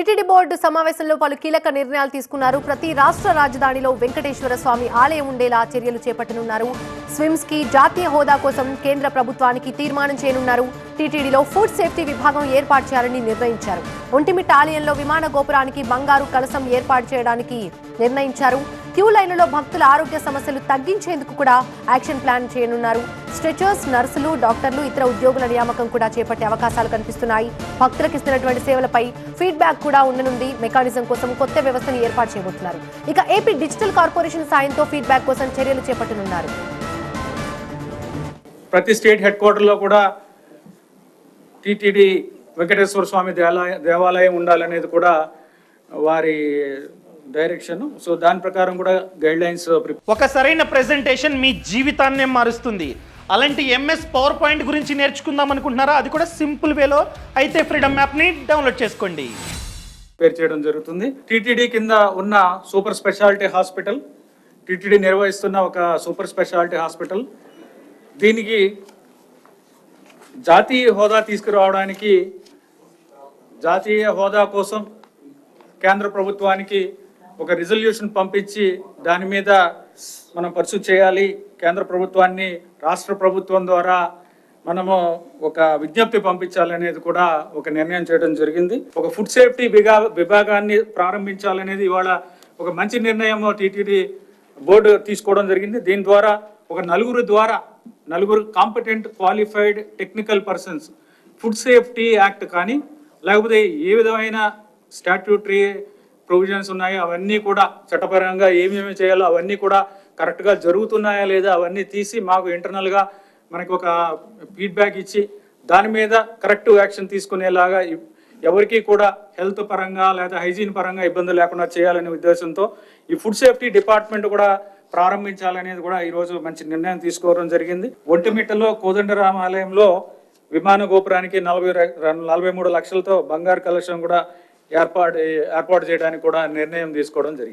TTD board సమావేశంలో పలు కీలక నిర్ణయాలు తీసుకున్నారు. ప్రతి రాష్ట్ర రాజధానిలో వెంకటేశ్వర స్వామి ఆలయం ఉండేలా చర్యలు చేపట్టనున్నారు. స్విమ్స్ కి జాతీయ హోదా కోసం కేంద్ర ప్రభుత్వానికి తీర్మానం చేయనున్నారు. టీటీడీలో ఫుడ్ సేఫ్టీ విభాగం ఏర్పాటు చేయాలని నిర్ణయించారు. ఒంటిమిట్ట ఆలయంలో విమాన గోపురానికి బంగారు కలశం ఏర్పాటు చేయడానికి నిర్ణయించారు. క్యూ లైన్లలో భక్తుల ఆరోగ్య సమస్యలు తగ్గించేందుకు కూడా యాక్షన్ ప్లాన్ చేయనున్నారు. స్ట్రెచర్స్, నర్సులు, డాక్టర్లు, ఇతర ఉద్యోగుల నియామకం కూడా చేపట్టే అవకాశాలు కనిపిస్తున్నాయి. భక్తులకు ఇస్తున్నటువంటి సేవలపై ఫీడ్బ్యాక్ కూడా ఉండనుంది. మెకానిజం కోసం కొత్త వ్యవస్థను ఏర్పాటు చేయబోతున్నారు. ఇక ఏపీ డిజిటల్ కార్పొరేషన్ సాయంతో ఫీడ్బ్యాక్ కోసం చర్యలు చేపట్టనున్నారు. ప్రతి స్టేట్ హెడ్ క్వార్టర్లో కూడా టీటీడీ వెంకటేశ్వర స్వామి దేవాలయం ఉండాలనేది కూడా వారి డైరెక్షన్. సో దాని ప్రకారం కూడా గైడ్ లైన్స్. ఒక సరైన ప్రెజెంటేషన్ మీ జీవితాన్నే మారుస్తుంది. అలాంటి ఎంఎస్ పవర్ పాయింట్ గురించి నేర్చుకుందాం అనుకుంటున్నారా? అది కూడా సింపుల్ వేలో అయితే ఫ్రీడమ్ యాప్ని డౌన్లోడ్ చేసుకోండి. పేరు చేయడం జరుగుతుంది. టీటీడీ కింద ఉన్న సూపర్ స్పెషాలిటీ హాస్పిటల్, టీటీడీ నిర్వహిస్తున్న ఒక సూపర్ స్పెషాలిటీ హాస్పిటల్, దీనికి జాతీయ హోదా తీసుకురావడానికి జాతీయ హోదా కోసం కేంద్ర ప్రభుత్వానికి ఒక రిజల్యూషన్ పంపించి దాని మీద మనం పర్సూ చేయాలి. కేంద్ర ప్రభుత్వాన్ని రాష్ట్ర ప్రభుత్వం ద్వారా మనము ఒక విజ్ఞప్తి పంపించాలనేది కూడా ఒక నిర్ణయం చేయడం జరిగింది. ఒక ఫుడ్ సేఫ్టీ విభాగాన్ని ప్రారంభించాలనేది ఇవాళ ఒక మంచి నిర్ణయం టీటీడీ బోర్డు తీసుకోవడం జరిగింది. దీని ద్వారా ఒక నలుగురు competent qualified technical persons food safety act కానీ లేకపోతే ఏ విధమైన స్టాట్యూటరీ ప్రొవిజన్స్ ఉన్నాయో అవన్నీ కూడా చట్టపరంగా ఏమేమి చేయాలో అవన్నీ కూడా కరెక్ట్గా జరుగుతున్నాయా లేదా అవన్నీ తీసి మాకు ఇంటర్నల్గా మనకు ఒక ఫీడ్బ్యాక్ ఇచ్చి దాని మీద కరెక్టివ్ యాక్షన్ తీసుకునేలాగా ఎవరికి కూడా హెల్త్ పరంగా లేదా హైజీన్ పరంగా ఇబ్బంది లేకుండా చేయాలనే ఉద్దేశంతో ఈ ఫుడ్ సేఫ్టీ డిపార్ట్మెంట్ కూడా ప్రారంభించాలనేది కూడా ఈరోజు మంచి నిర్ణయం తీసుకోవడం జరిగింది. ఒంటిమిట్టలో కోదండరామ ఆలయంలో విమాన గోపురానికి 43 లక్షలతో బంగారు కలశం కూడా ఏర్పాటు చేయడానికి కూడా నిర్ణయం తీసుకోవడం జరిగింది.